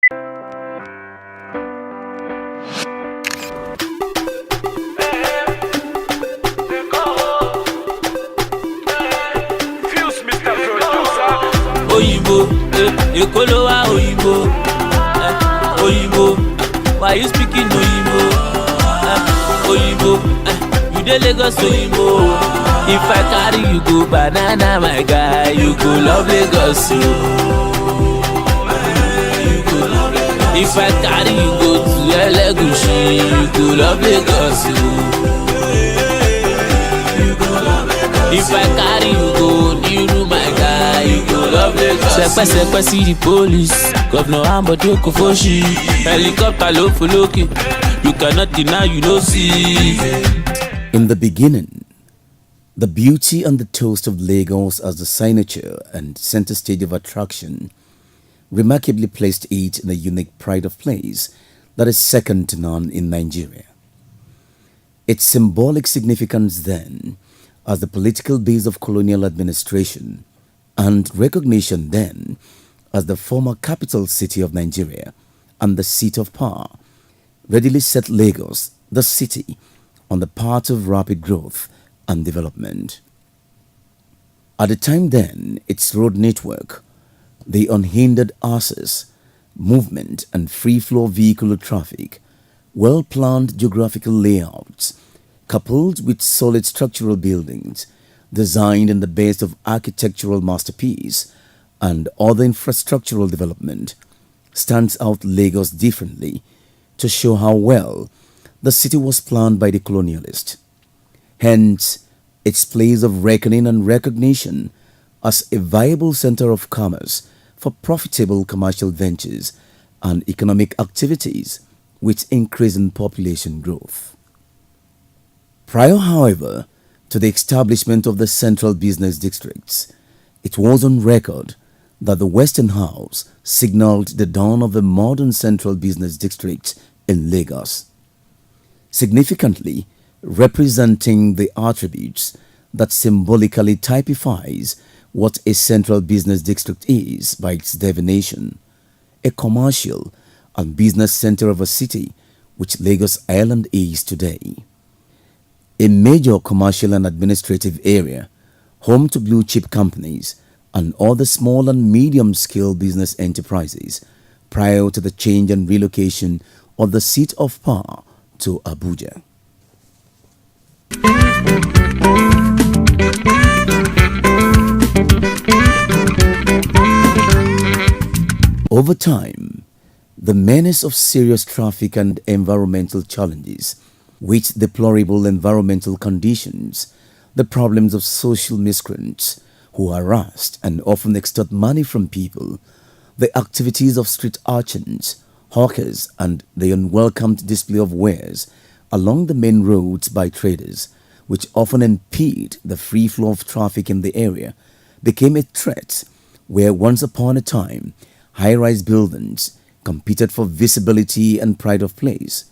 Oyibo, Ekolowa Oyibo, Oyibo, why you speaking Oyibo? Oyibo, you dey Lagos Oyibo. If I carry you go banana, my guy, you go love Lagos. If I carry you go to Elegushi, you go love Lagos. If I carry you go Niru, my guy, you go love Lagos. Sepe see the police, Governor Ambode Kofoshi, helicopter low for Loki. You cannot deny, you don't see. In the beginning, the beauty and the toast of Lagos as the signature and center stage of attraction remarkably placed it in a unique pride of place that is second to none in Nigeria. Its symbolic significance then as the political base of colonial administration and recognition then as the former capital city of Nigeria and the seat of power readily set Lagos, the city, on the path of rapid growth and development. At the time then, its road network, the unhindered access, movement and free flow vehicular traffic, well-planned geographical layouts, coupled with solid structural buildings, designed in the best of architectural masterpiece and other infrastructural development, stands out Lagos differently to show how well the city was planned by the colonialist. Hence, its place of reckoning and recognition as a viable center of commerce for profitable commercial ventures and economic activities with increasing population growth. Prior, however, to the establishment of the central business districts, it was on record that the Western House signaled the dawn of a modern central business district in Lagos, significantly representing the attributes that symbolically typifies what a central business district is by its definition, a commercial and business center of a city which Lagos Island is today. A major commercial and administrative area, home to blue-chip companies and other small and medium-scale business enterprises prior to the change and relocation of the seat of power to Abuja. Over time, the menace of serious traffic and environmental challenges, with deplorable environmental conditions, the problems of social miscreants who harass and often extort money from people, the activities of street urchins, hawkers, and the unwelcomed display of wares along the main roads by traders, which often impede the free flow of traffic in the area, became a threat where once upon a time high-rise buildings competed for visibility and pride of place,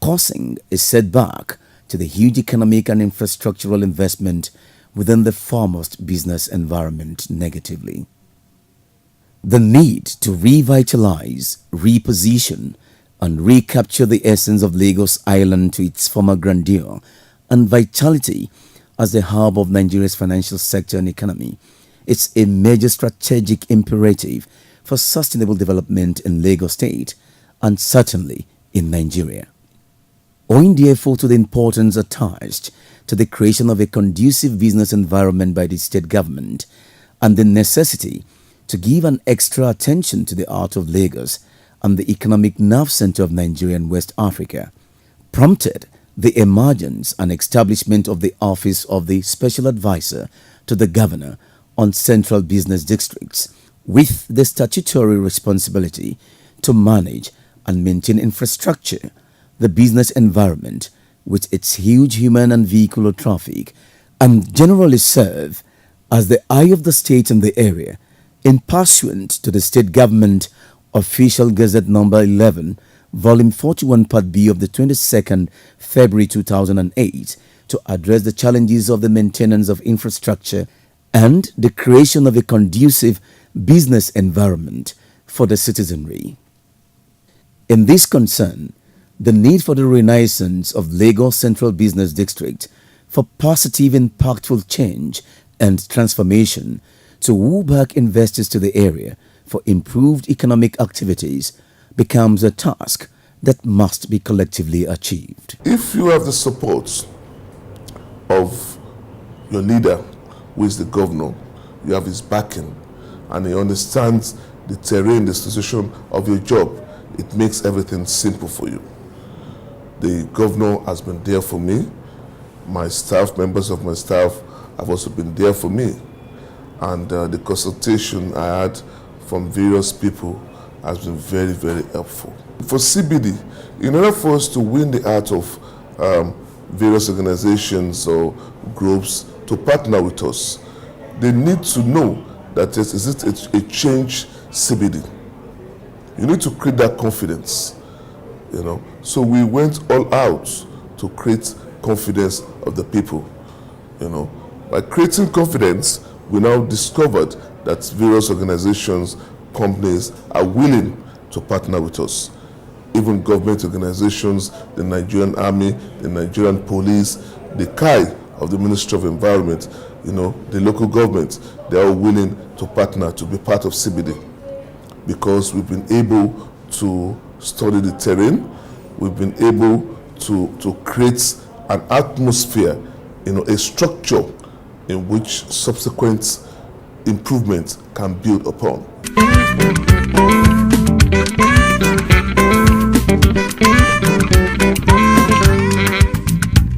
causing a setback to the huge economic and infrastructural investment within the foremost business environment negatively. The need to revitalize, reposition, and recapture the essence of Lagos Island to its former grandeur and vitality as the hub of Nigeria's financial sector and economy is a major strategic imperative for sustainable development in Lagos State and certainly in Nigeria. Owing therefore to the importance attached to the creation of a conducive business environment by the state government and the necessity to give an extra attention to the art of Lagos and the economic nerve center of Nigeria and West Africa, prompted the emergence and establishment of the Office of the Special Advisor to the Governor on Central Business Districts, with the statutory responsibility to manage and maintain infrastructure, the business environment with its huge human and vehicular traffic, and generally serve as the eye of the state in the area, in pursuant to the state government Official Gazette Number 11, Volume 41, Part B of the 22nd February 2008, to address the challenges of the maintenance of infrastructure and the creation of a conducive business environment for the citizenry. In this concern, the need for the renaissance of Lagos Central Business District for positive, impactful change and transformation to woo back investors to the area for improved economic activities becomes a task that must be collectively achieved. If you have the support of your leader, who is the governor, you have his backing, and he understands the terrain, the situation of your job, it makes everything simple for you. The governor has been there for me. My staff, members of my staff, have also been there for me. And the consultation I had from various people has been very, very helpful. For CBD, in order for us to win the heart of various organizations or groups to partner with us, they need to know that is it a change CBD. You need to create that confidence, you know. So we went all out to create confidence of the people, you know. By creating confidence, we now discovered that various organizations, companies are willing to partner with us. Even government organizations, the Nigerian Army, the Nigerian Police, the KAI of the Ministry of Environment, you know, the local government, they are willing to partner to be part of CBD because we've been able to study the terrain, we've been able to create an atmosphere, you know, a structure in which subsequent improvement can build upon.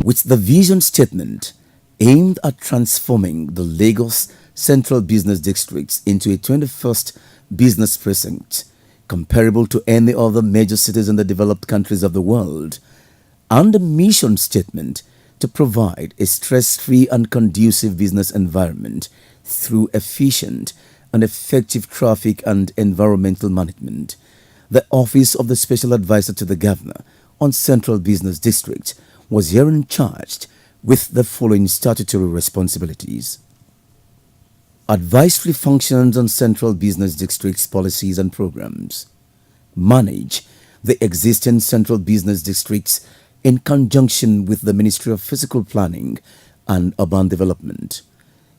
With the vision statement aimed at transforming the Lagos Central Business Districts into a 21st business precinct comparable to any other major cities in the developed countries of the world, and the mission statement to provide a stress-free and conducive business environment through efficient and effective traffic and environmental management, the Office of the Special Advisor to the Governor on Central Business District was herein charged with the following statutory responsibilities. Advisory functions on Central Business District's policies and programs. Manage the existing Central Business Districts in conjunction with the Ministry of Physical Planning and Urban Development.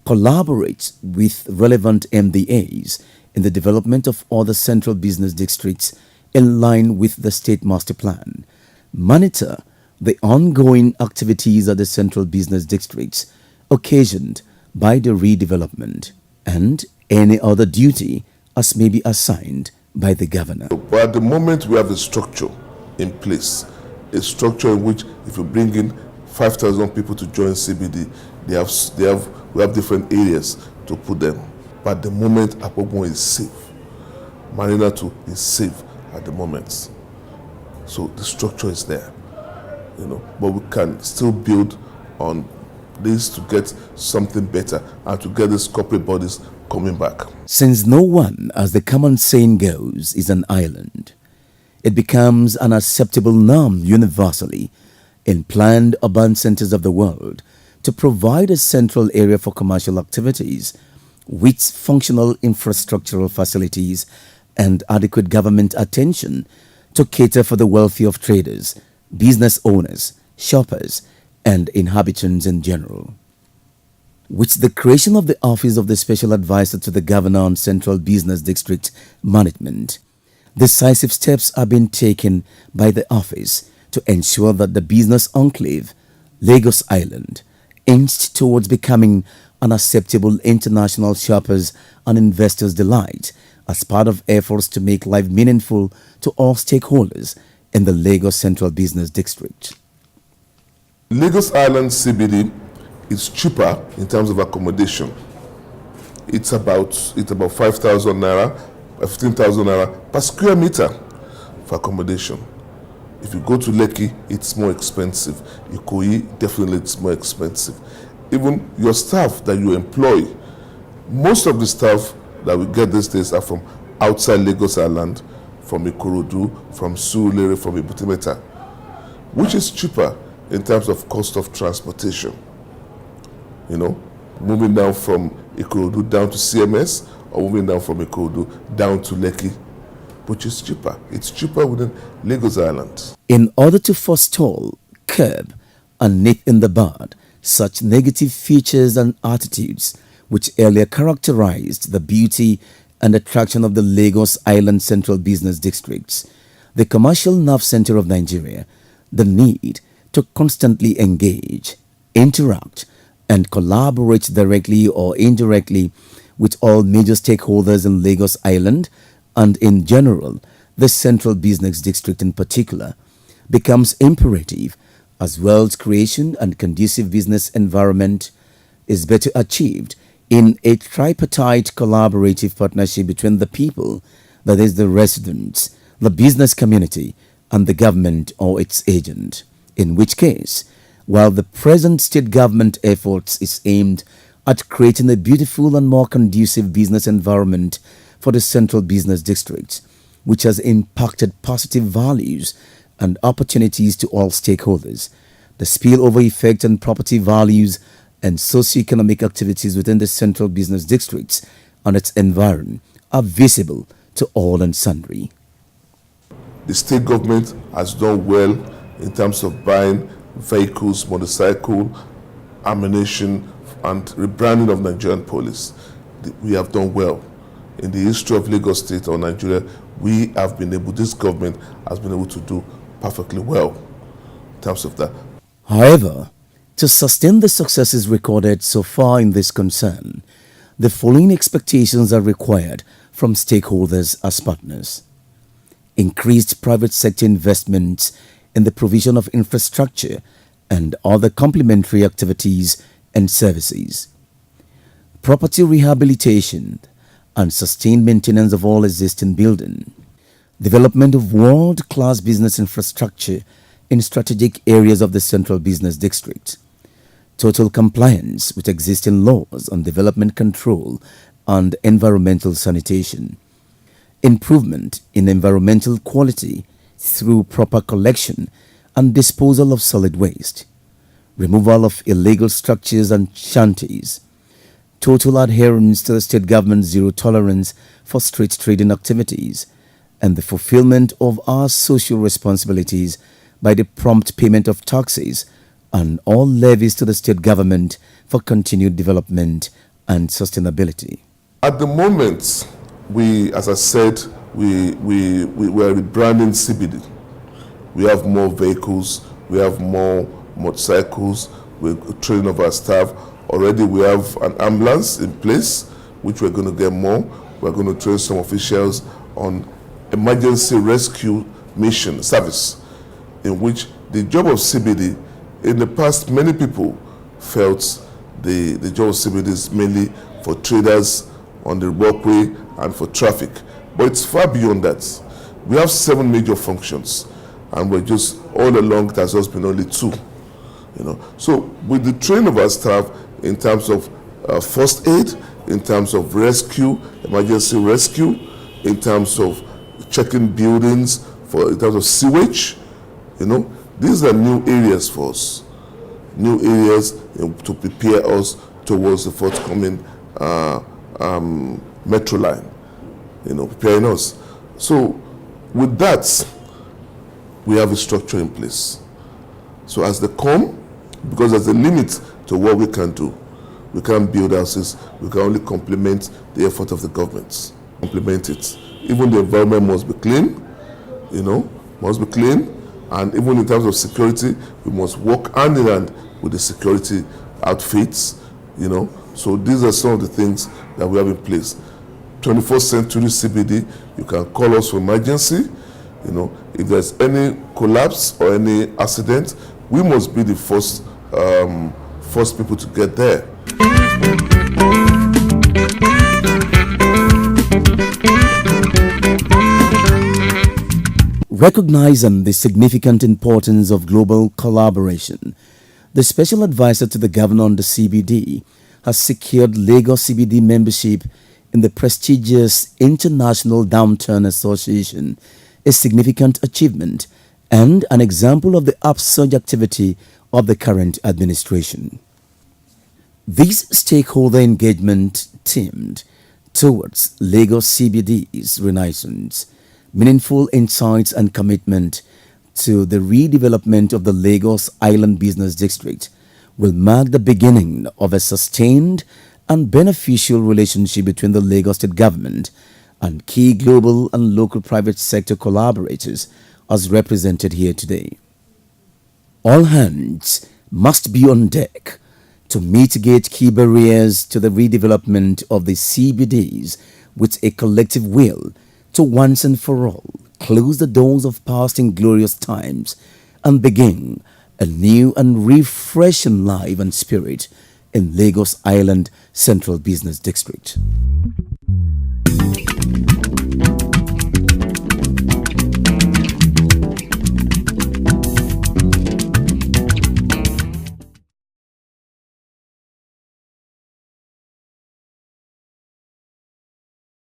Collaborate with relevant MDAs in the development of other Central Business Districts in line with the State Master Plan. Monitor the ongoing activities at the Central Business Districts occasioned by the redevelopment, and any other duty as may be assigned by the Governor. But at the moment we have a structure in place, a structure in which if you bring in 5,000 people to join CBD, we have different areas to put them. But at the moment, Apogbon is safe. Marina too is safe at the moment. So the structure is there, you know. But we can still build on this to get something better and to get these corporate bodies coming back. Since no one, as the common saying goes, is an island, it becomes an acceptable norm universally in planned urban centers of the world to provide a central area for commercial activities with functional infrastructural facilities and adequate government attention to cater for the welfare of traders, business owners, shoppers, and inhabitants in general. With the creation of the Office of the Special Advisor to the Governor on Central Business District Management, decisive steps are being taken by the office to ensure that the business enclave, Lagos Island, inched towards becoming an acceptable international shoppers and investors' delight as part of efforts to make life meaningful to all stakeholders in the Lagos Central Business District. Lagos Island CBD is cheaper in terms of accommodation. It's about 5,000 naira, 15,000 naira per square meter for accommodation. If you go to Lekki, it's more expensive. Ikoyi, definitely it's more expensive. Even your staff that you employ, most of the staff that we get these days are from outside Lagos Island, from Ikorodu, from Surulere, from Ibutimeta, which is cheaper in terms of cost of transportation. You know, moving down from Ikorodu down to CMS, or moving down from Ikorodu down to Lekki. which is cheaper. It's cheaper within Lagos Island. In order to forestall, curb, and nip in the bud such negative features and attitudes which earlier characterized the beauty and attraction of the Lagos Island Central Business Districts, the commercial nerve center of Nigeria, the need to constantly engage, interact, and collaborate directly or indirectly with all major stakeholders in Lagos Island and in general, the Central Business District in particular, becomes imperative as wealth creation and conducive business environment is better achieved in a tripartite collaborative partnership between the people, that is the residents, the business community, and the government or its agent. In which case, while the present state government efforts is aimed at creating a beautiful and more conducive business environment for the Central Business District, which has impacted positive values and opportunities to all stakeholders, the spillover effect on property values and socioeconomic activities within the Central Business Districts and its environment are visible to all and sundry. The state government has done well in terms of buying vehicles, motorcycle, ammunition, and rebranding of Nigerian police. We have done well. In the history of Lagos State or Nigeria, this government has been able to do perfectly well in terms of that. However, to sustain the successes recorded so far in this concern, the following expectations are required from stakeholders as partners. Increased private sector investments in the provision of infrastructure and other complementary activities and services. Property rehabilitation and sustained maintenance of all existing buildings. Development of world-class business infrastructure in strategic areas of the Central Business District. Total compliance with existing laws on development control and environmental sanitation. Improvement in environmental quality through proper collection and disposal of solid waste. Removal of illegal structures and shanties. Total adherence to the state government's zero tolerance for street trading activities, and the fulfillment of our social responsibilities by the prompt payment of taxes and all levies to the state government for continued development and sustainability. At the moment, as I said, we are rebranding CBD. We have more vehicles, we have more motorcycles, we're training of our staff. Already we have an ambulance in place, which we're going to get more. We're going to train some officials on emergency rescue mission service, in which the job of CBD, in the past, many people felt the job of CBD is mainly for traders on the walkway and for traffic. But it's far beyond that. We have 7 major functions, and we're just all along, it has just been only 2. So with the training of our staff in terms of first aid, in terms of rescue, emergency rescue, in terms of checking buildings, in terms of sewage, these are new areas for us, new areas to prepare us towards the forthcoming metro line, preparing us. So with that, we have a structure in place. So as they come, because there's a limit to what we can do. We can't build houses, we can only complement the effort of the government. Complement it. Even the environment must be clean, must be clean. And even in terms of security, we must work hand in hand with the security outfits, So these are some of the things that we have in place. 21st century CBD, you can call us for emergency. If there's any collapse or any accident, we must be the first people to get there. Recognizing the significant importance of global collaboration, the special advisor to the governor on the CBD has secured Lagos CBD membership in the prestigious International Downturn Association, a significant achievement and an example of the upsurge activity of the current administration. This stakeholder engagement teamed towards Lagos CBD's renaissance meaningful insights and commitment to the redevelopment of the Lagos Island Business District will mark the beginning of a sustained and beneficial relationship between the Lagos State government and key global and local private sector collaborators as represented here today. All hands must be on deck to mitigate key barriers to the redevelopment of the CBDs with a collective will to once and for all close the doors of past inglorious times and begin a new and refreshing life and spirit in Lagos Island Central Business District.